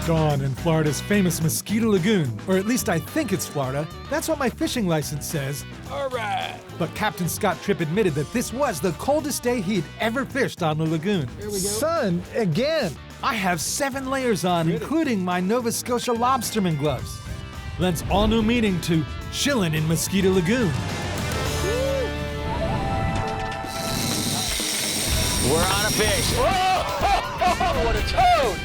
dawn in Florida's famous Mosquito Lagoon, or at least I think it's Florida. That's what my fishing license says. All right. But Captain Scott Tripp admitted that this was the coldest day he'd ever fished on the lagoon. Here we go. Sun, again. I have 7 layers on, including my Nova Scotia lobsterman gloves. Lends all new meaning to chillin' in Mosquito Lagoon. We're on a fish. Whoa! What a toad!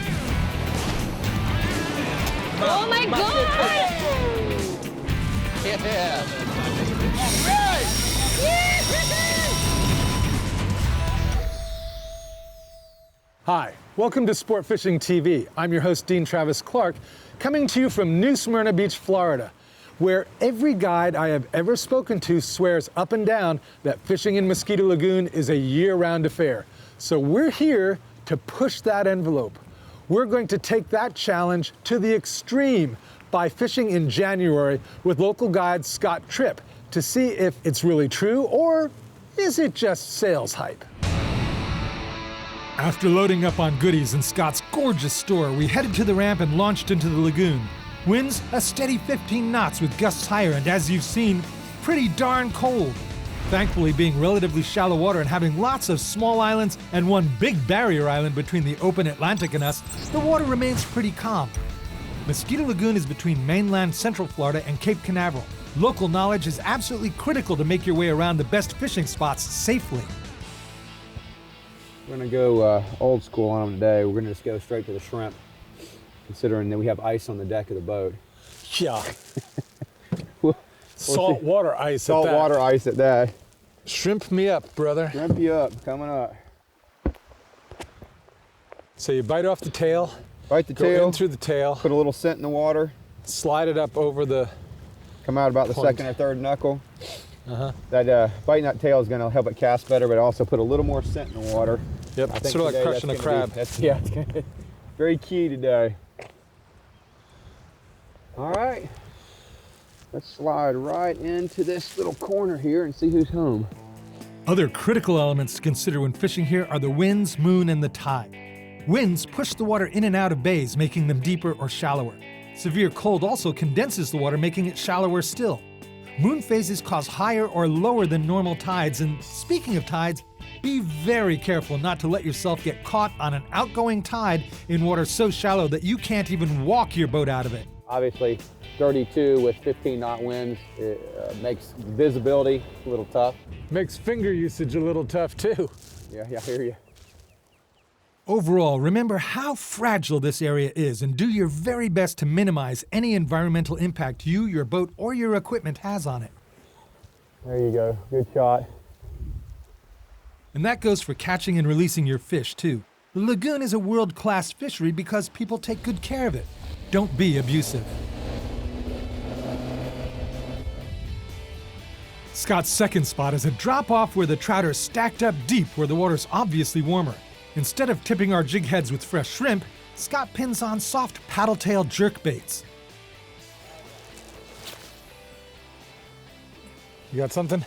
Oh my God! Yeah. All right. Hi, welcome to Sport Fishing TV. I'm your host, Dean Travis Clark, coming to you from New Smyrna Beach, Florida, where every guide I have ever spoken to swears up and down that fishing in Mosquito Lagoon is a year-round affair. So we're here to push that envelope. We're going to take that challenge to the extreme by fishing in January with local guide Scott Tripp to see if it's really true or is it just sales hype. After loading up on goodies in Scott's gorgeous store, we headed to the ramp and launched into the lagoon. Winds a steady 15 knots with gusts higher and, as you've seen, pretty darn cold. Thankfully, being relatively shallow water and having lots of small islands and one big barrier island between the open Atlantic and us, the water remains pretty calm. Mosquito Lagoon is between mainland Central Florida and Cape Canaveral. Local knowledge is absolutely critical to make your way around the best fishing spots safely. We're gonna go old school on them today. We're gonna just go straight to the shrimp, considering that we have ice on the deck of the boat. Yeah. We'll Salt water ice at Salt that. water ice at that. Shrimp me up, brother. Shrimp you up, coming up. So you bite off the tail, Bite the go tail, in through the tail, put a little scent in the water, slide it up over the... come out about the Point. second or third knuckle. That biting that tail is gonna help it cast better, but also put a little more scent in the water. Yep, I think sort of like today crushing a that's gonna crab. It's gonna be very key today. All right. Let's slide right into this little corner here and see who's home. Other critical elements to consider when fishing here are the winds, moon, and the tide. Winds push the water in and out of bays, making them deeper or shallower. Severe cold also condenses the water, making it shallower still. Moon phases cause higher or lower than normal tides, and speaking of tides, be very careful not to let yourself get caught on an outgoing tide in water so shallow that you can't even walk your boat out of it. Obviously, 32 with 15-knot winds makes visibility a little tough. Makes finger usage a little tough too. Yeah, I hear you. Overall, remember how fragile this area is and do your very best to minimize any environmental impact you, your boat, or your equipment has on it. There you go, good shot. And that goes for catching and releasing your fish too. The lagoon is a world-class fishery because people take good care of it. Don't be abusive. Scott's second spot is a drop-off where the trout are stacked up deep where the water's obviously warmer. Instead of tipping our jig heads with fresh shrimp, Scott pins on soft paddle-tail jerk baits. You got something?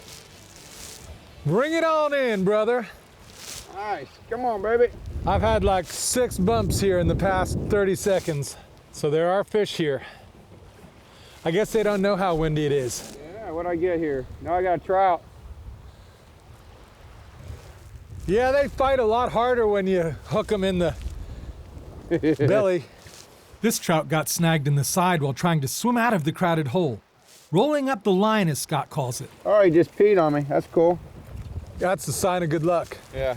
Bring it on in, brother. Nice, come on, baby. I've had like 6 bumps here in the past 30 seconds, so there are fish here. I guess they don't know how windy it is. Yeah, what'd I get here? Now I got a trout. Yeah, they fight a lot harder when you hook them in the belly. This trout got snagged in the side while trying to swim out of the crowded hole. Rolling up the line, as Scott calls it. Oh, he just peed on me, that's cool. That's a sign of good luck. Yeah.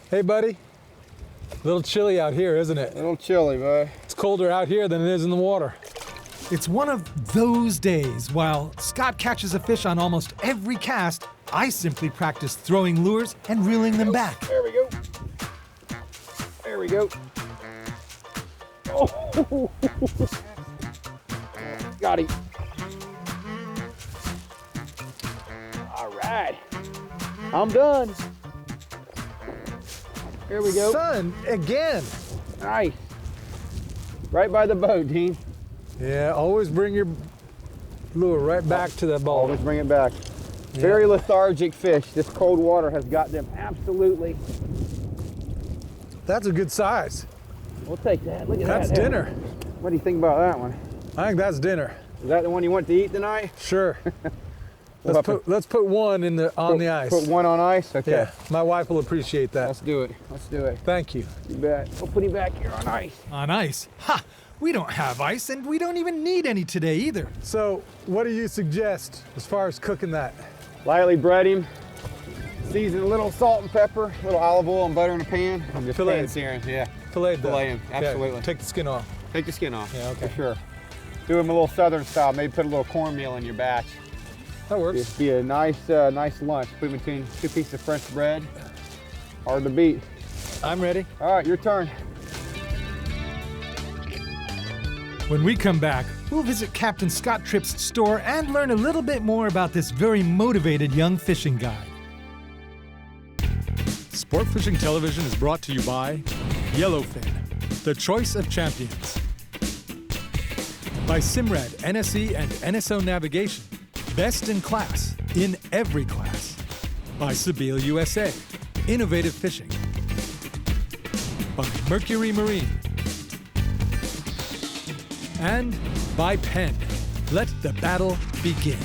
Hey, buddy. A little chilly out here, isn't it? A little chilly, bud. It's colder out here than it is in the water. It's one of those days. While Scott catches a fish on almost every cast, I simply practice throwing lures and reeling them back. There we go. There we go. Oh, got him. All right, I'm done. Here we go. Sun, again. Nice. Right by the boat, Dean. Yeah, always bring your lure right back to that ball. Always bring it back. Yeah. Very lethargic fish. This cold water has got them absolutely. That's a good size. We'll take that. Look at That's that. dinner. What do you think about that one? I think that's dinner. Is that the one you want to eat tonight? Sure. We'll let's put one on the ice. Put one on ice? Okay. Yeah, my wife will appreciate that. Let's do it. Let's do it. Thank you. You bet. We'll put him back here on ice. On ice? Ha! We don't have ice, and we don't even need any today either. So, what do you suggest as far as cooking that? Lightly bread him. Season a little salt and pepper, a little olive oil and butter in a pan. And just Fillet. pan sear him. Yeah. Fillet him. Absolutely. Yeah, take the skin off. Take the skin off. Yeah, okay. For sure. Do him a little southern style. Maybe put a little cornmeal in your batch. That works. Be a nice lunch. Put in between 2 pieces of French bread. Hard to beat. I'm ready. All right, your turn. When we come back, we'll visit Captain Scott Tripp's store and learn a little bit more about this very motivated young fishing guide. Sport Fishing Television is brought to you by Yellowfin, the choice of champions. By Simrad, NSE, and NSO Navigation, best in class, in every class. By Sebile USA, innovative fishing. By Mercury Marine. And by Penn, let the battle begin.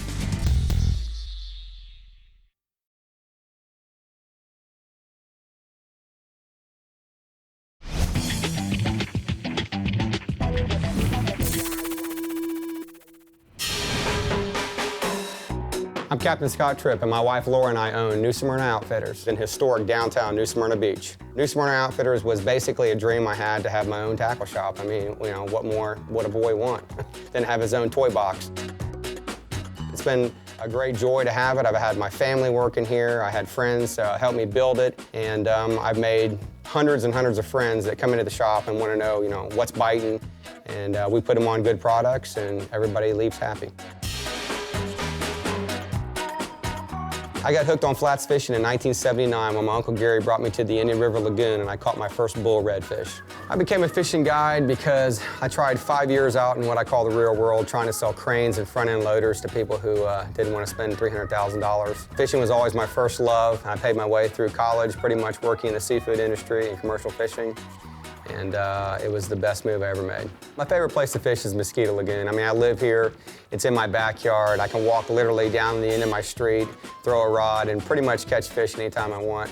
I'm Captain Scott Tripp, and my wife Laura and I own New Smyrna Outfitters in historic downtown New Smyrna Beach. New Smyrna Outfitters was basically a dream I had to have my own tackle shop. I mean, you know, what more would a boy want than have his own toy box? It's been a great joy to have it. I've had my family working here. I had friends help me build it, and I've made hundreds and hundreds of friends that come into the shop and want to know, you know, what's biting, and we put them on good products, and everybody leaves happy. I got hooked on flats fishing in 1979 when my Uncle Gary brought me to the Indian River Lagoon and I caught my first bull redfish. I became a fishing guide because I tried 5 years out in what I call the real world, trying to sell cranes and front-end loaders to people who didn't want to spend $300,000. Fishing was always my first love. I paid my way through college pretty much working in the seafood industry and commercial fishing. And it was the best move I ever made. My favorite place to fish is Mosquito Lagoon. I mean, I live here, it's in my backyard. I can walk literally down the end of my street, throw a rod, and pretty much catch fish anytime I want.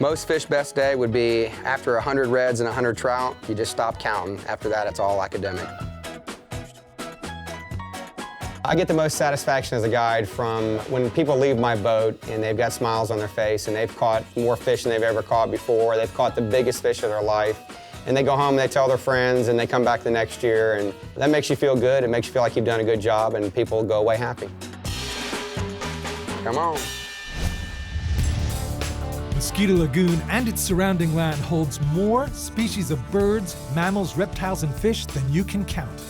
Most fish best day would be after 100 reds and 100 trout. You just stop counting. After that, it's all academic. I get the most satisfaction as a guide from when people leave my boat and they've got smiles on their face and they've caught more fish than they've ever caught before. They've caught the biggest fish of their life. And they go home and they tell their friends and they come back the next year, and that makes you feel good. It makes you feel like you've done a good job and people go away happy. Come on. Mosquito Lagoon and its surrounding land holds more species of birds, mammals, reptiles, and fish than you can count.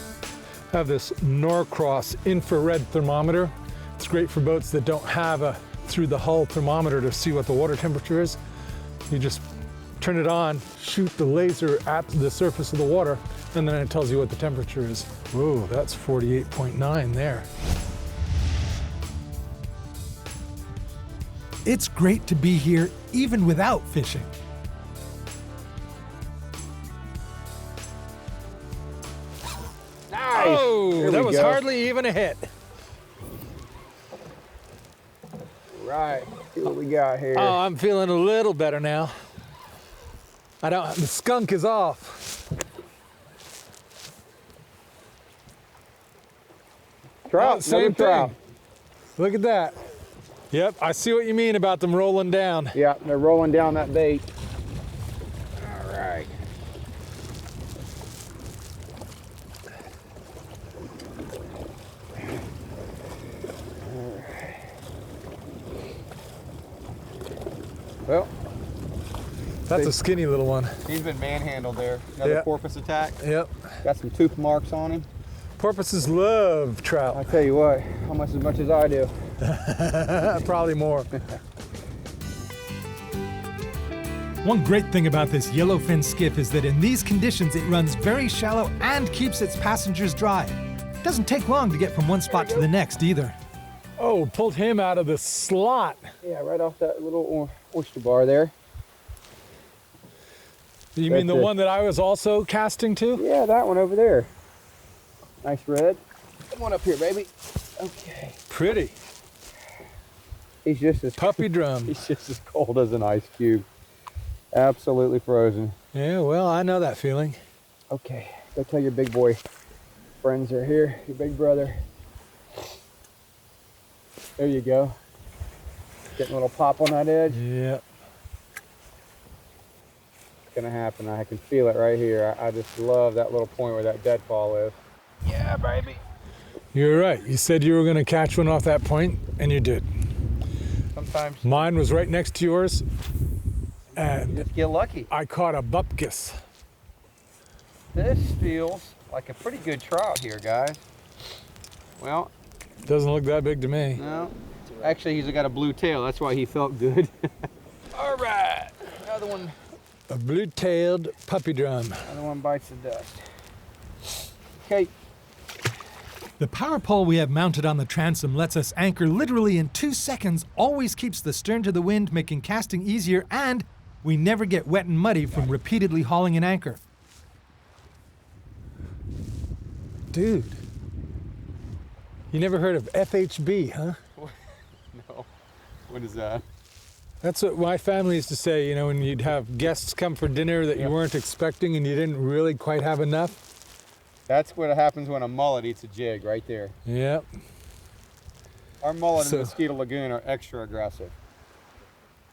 I have this Norcross infrared thermometer. It's great for boats that don't have a through the hull thermometer to see what the water temperature is. You just turn it on, shoot the laser at the surface of the water, and then it tells you what the temperature is. Whoa, that's 48.9 there. It's great to be here even without fishing. Nice. Oh, that was hardly even a hit. Right. See what we got here. Oh, I'm feeling a little better now. The skunk is off. Trout, Oh, same another trout. thing. Look at that. Yep, I see what you mean about them rolling down. Yeah, they're rolling down that bait. All right. Well, That's a skinny little one. he's been manhandled there. Another Yeah. porpoise attack. Yep. Got some tooth marks on him. Porpoises love I trout. tell you what, almost as much as I do. Probably more. One great thing about this yellowfin skiff is that in these conditions it runs very shallow and keeps its passengers dry. Doesn't take long to get from one spot to the next either. Oh, pulled him out of the slot. Yeah, right off that little oyster bar there. You mean the That's it. one that I was also casting to? Yeah, that one over there. Nice red. Come on up here, baby. Okay. Pretty. He's just as Puppy drum. He's just as cold as an ice cube. Absolutely frozen. Yeah, well, I know that feeling. Okay, go tell your big boy friends are here, your big brother. There you go. Getting a little pop on that edge. Yeah. It's gonna happen. I can feel it right here. I just love that little point where that deadfall is. Yeah, baby. You're right. You said you were going to catch one off that point, and you did. Sometimes Mine was right next to yours, you and just get lucky. I caught a bupkis. This feels like a pretty good trout here, guys. Well, Doesn't look that big to me. no. Actually, he's got a blue tail. That's why he felt good. All right. Another one. A blue-tailed puppy drum. Another one bites the dust. Okay. The power pole we have mounted on the transom lets us anchor literally in 2 seconds, always keeps the stern to the wind, making casting easier, and we never get wet and muddy from repeatedly hauling an anchor. Dude, you never heard of FHB, huh? No. What is that? That's what my family used to say, you know, when you'd have guests come for dinner that you weren't expecting and you didn't really quite have enough. That's what happens when a mullet eats a jig, right there. Yep. Our mullet So- in Mosquito Lagoon are extra aggressive.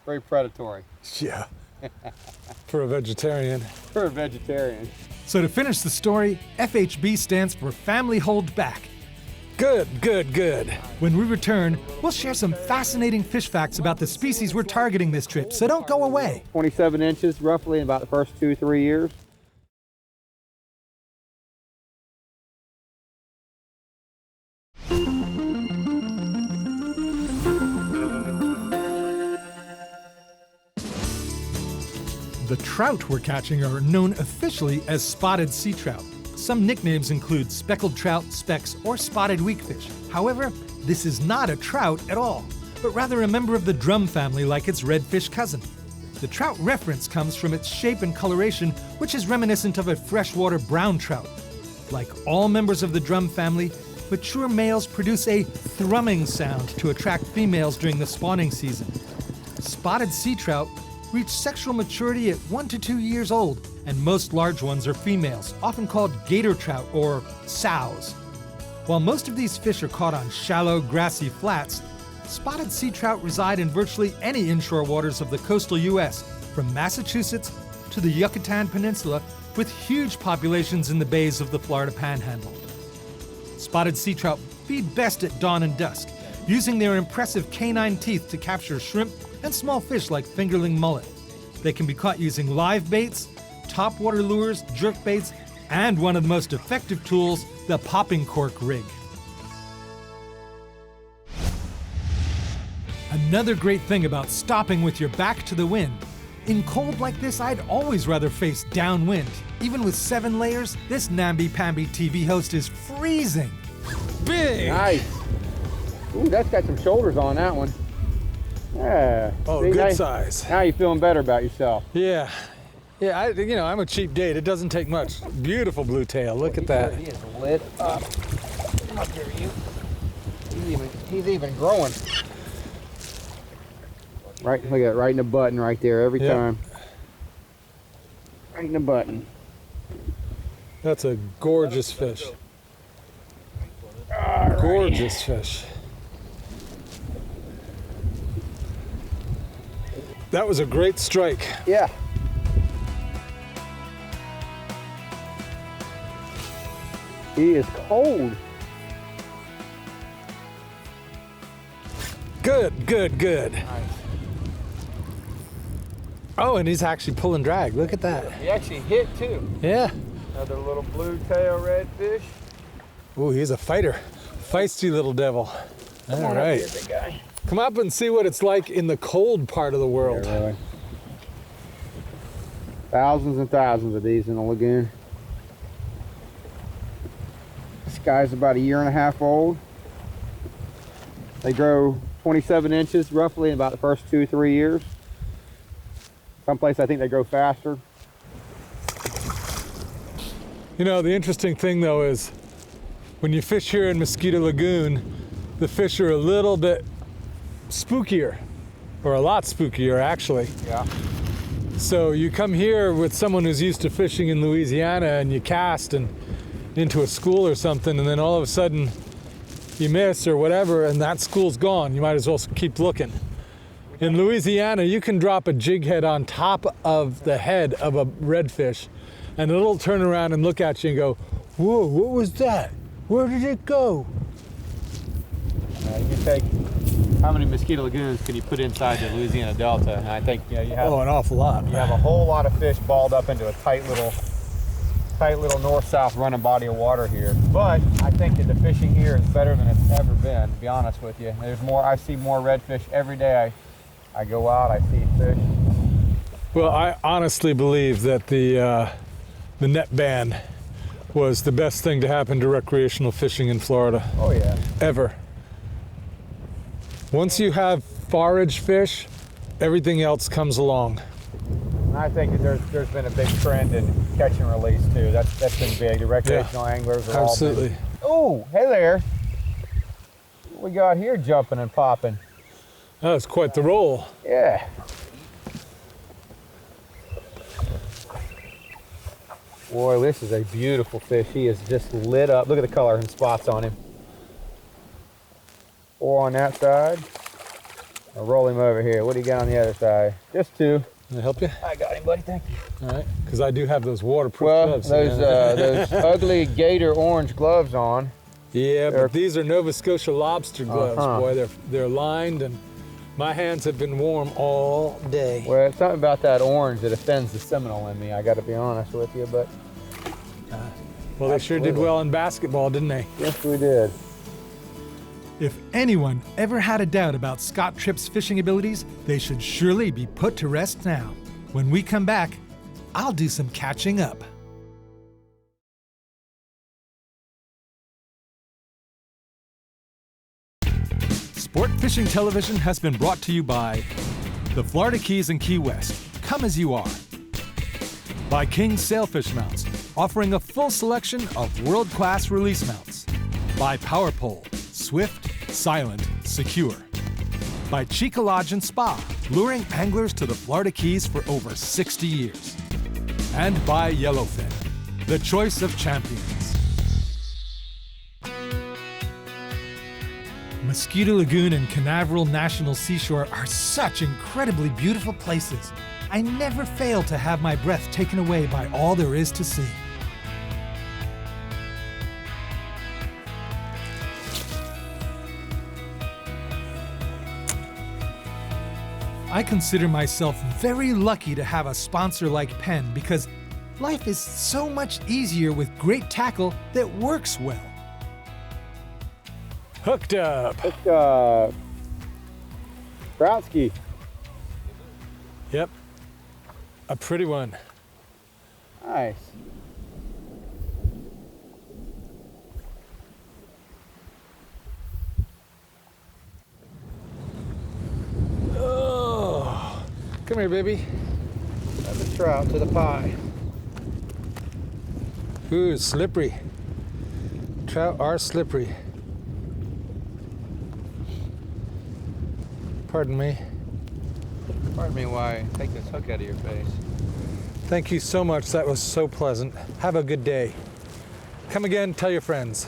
Very predatory Yeah. For a vegetarian. for a vegetarian. So to finish the story, FHB stands for Family Hold Back. Good, good, good. When we return, we'll share some fascinating fish facts about the species we're targeting this trip, so don't go away. 27 inches roughly in about the first 2-3 years. The trout we're catching are known officially as spotted sea trout. Some nicknames include speckled trout, specks, or spotted weakfish. However, this is not a trout at all, but rather a member of the drum family like its redfish cousin. The trout reference comes from its shape and coloration, which is reminiscent of a freshwater brown trout. Like all members of the drum family, mature males produce a thrumming sound to attract females during the spawning season. Spotted sea trout reach sexual maturity at 1 to 2 years old, and most large ones are females, often called gator trout or sows. While most of these fish are caught on shallow, grassy flats, spotted sea trout reside in virtually any inshore waters of the coastal U.S., from Massachusetts to the Yucatan Peninsula, with huge populations in the bays of the Florida Panhandle. Spotted sea trout feed best at dawn and dusk, using their impressive canine teeth to capture shrimp and small fish like fingerling mullet. They can be caught using live baits, topwater lures, jerk baits, and one of the most effective tools, the popping cork rig. Another great thing about stopping with your back to the wind. In cold like this, I'd always rather face downwind. Even with 7 layers, this namby-pamby TV host is freezing. Big! Nice. Ooh, that's got some shoulders on that one. Yeah. Oh, See, good now, size. Now you're feeling better about yourself. Yeah. Yeah, I'm a cheap date. It doesn't take much. Beautiful blue tail. Look at that. He is lit up. How dare you? He's even growing. Right, look at it, right in the button right there every Yep. time. Right in the button. That's a gorgeous fish. Gorgeous fish. That was a great strike. Yeah. He is cold. Good, good, good. Oh, and he's actually pulling drag. Look at that. He actually hit too. Yeah. Another little blue tail redfish. Ooh, he's a fighter. Feisty little devil. All right. Big guy. Come up and see what it's like in the cold part of the world. Yeah, really. Thousands and thousands of these in the lagoon. This guy's about 1.5 years old. They grow 27 inches roughly in about the first 2-3 years. Someplace I think they grow faster. You know, the interesting thing though is when you fish here in Mosquito Lagoon, the fish are a little bit spookier, or a lot spookier actually. Yeah. So you come here with someone who's used to fishing in Louisiana and you cast and into a school or something, and then all of a sudden you miss or whatever and that school's gone. You might as well keep looking. In Louisiana, you can drop a jig head on top of the head of a redfish and it'll turn around and look at you and go, whoa, what was that? Where did it go? You can take, how many Mosquito Lagoons can you put inside the Louisiana Delta? And I think you have, an awful lot. you have a whole lot of fish balled up into a tight little north-south running body of water here. But I think that the fishing here is better than it's ever been, to be honest with you. There's more, I see more redfish every day. I go out, I see fish. Well, I honestly believe that the net ban was the best thing to happen to recreational fishing in Florida. Oh yeah. Ever. Once you have forage fish, everything else comes along. And I think that there's been a big trend in catch and release too. That's been big. The recreational anglers are Absolutely. Oh, hey there. What we got here jumping and popping? That was quite the roll. Yeah. Boy, this is a beautiful fish. He is just lit up. Look at the color and spots on him. 4 on that side. I'll roll him over here. What do you got on the other side? Just 2. Can I help you? I got him, buddy. Thank you. All right, because I do have those waterproof Well, gloves. those ugly gator orange gloves on. Yeah, but these are Nova Scotia lobster gloves, Uh-huh. boy. They're lined, and my hands have been warm all day. Well, it's something about that orange that offends the Seminole in me. I got to be honest with you, but Well, they sure did well in basketball, didn't they? yes, we did. If anyone ever had a doubt about Scott Tripp's fishing abilities, they should surely be put to rest now. When we come back, I'll do some catching up. Sport Fishing Television has been brought to you by the Florida Keys and Key West. Come as you are. By King Sailfish Mounts, offering a full selection of world-class release mounts. By Power Pole, swift, silent, secure. By Chica Lodge and Spa, luring anglers to the Florida Keys for over 60 years. And by Yellowfin, the choice of champions. Mosquito Lagoon and Canaveral National Seashore are such incredibly beautiful places. I never fail to have my breath taken away by all there is to see. I consider myself very lucky to have a sponsor like Penn because life is so much easier with great tackle that works well. Hooked up. It's trout ski. Yep. A pretty one. Nice. Oh, come here, baby. That's a trout to the pie. Ooh, slippery. Trout are slippery. Pardon me. Pardon me while I take this hook out of your face. Thank you so much. That was so pleasant. Have a good day. Come again, tell your friends.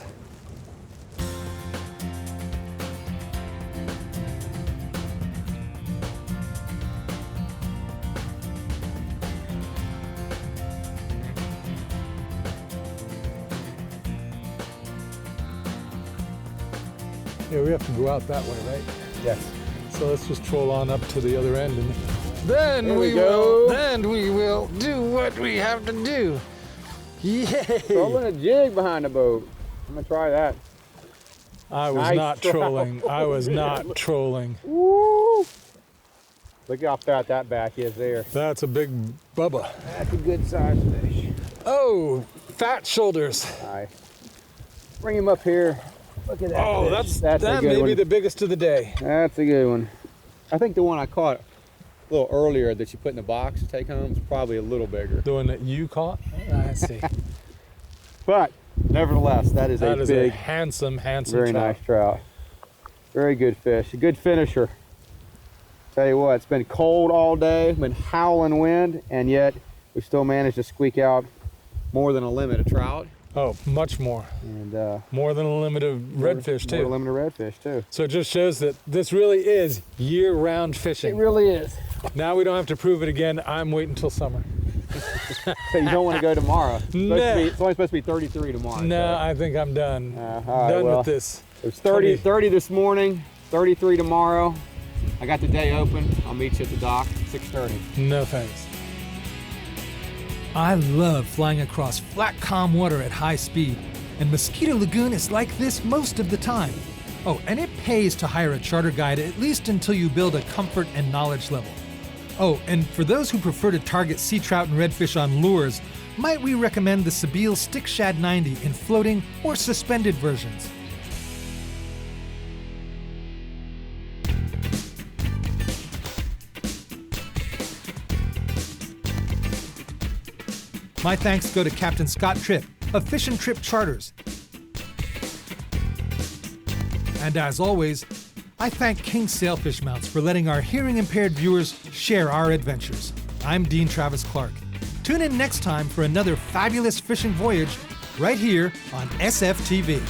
Yeah, we have to go out that way, right? Yes. So let's just troll on up to the other end, and then There we go. we will do what we have to do. Yay! Rolling a jig behind the boat. I'm gonna try that. I was Nice not trout. trolling. I was not trolling. Woo! Look how fat that back is there. That's a big bubba. That's a good sized fish. Oh, fat shoulders. Nice. Bring him up here. Look at that. Oh, fish. that a may good be one. the biggest of the day. That's a good one. I think the one I caught a little earlier that you put in the box to take home is probably a little bigger. The one that you caught? I see. But nevertheless, that is That a is big, a handsome, handsome very trout. nice trout. Very good fish, a good finisher. Tell you what, it's been cold all day, been howling wind, and yet we still managed to squeak out more than a limit of trout. Oh, much more. And More than a limit of redfish, more too. limit of redfish too. So it just shows that this really is year-round It fishing. really is. Now we don't have to prove it again. I'm waiting until summer. So you don't want to go tomorrow. Nah. It's only supposed to be 33 tomorrow. No, I think I'm done. all right, Done well, with this. It was 30 this morning, 33 tomorrow. I got the day open. I'll meet you at the dock, 6:30. No thanks. I love flying across flat, calm water at high speed, and Mosquito Lagoon is like this most of the time. Oh, and it pays to hire a charter guide at least until you build a comfort and knowledge level. Oh, and for those who prefer to target sea trout and redfish on lures, might we recommend the Sebile Stick Shad 90 in floating or suspended versions. My thanks go to Captain Scott Tripp of Fish and Trip Charters. And as always, I thank King Sailfish Mounts for letting our hearing-impaired viewers share our adventures. I'm Dean Travis Clark. Tune in next time for another fabulous fishing voyage right here on SFTV.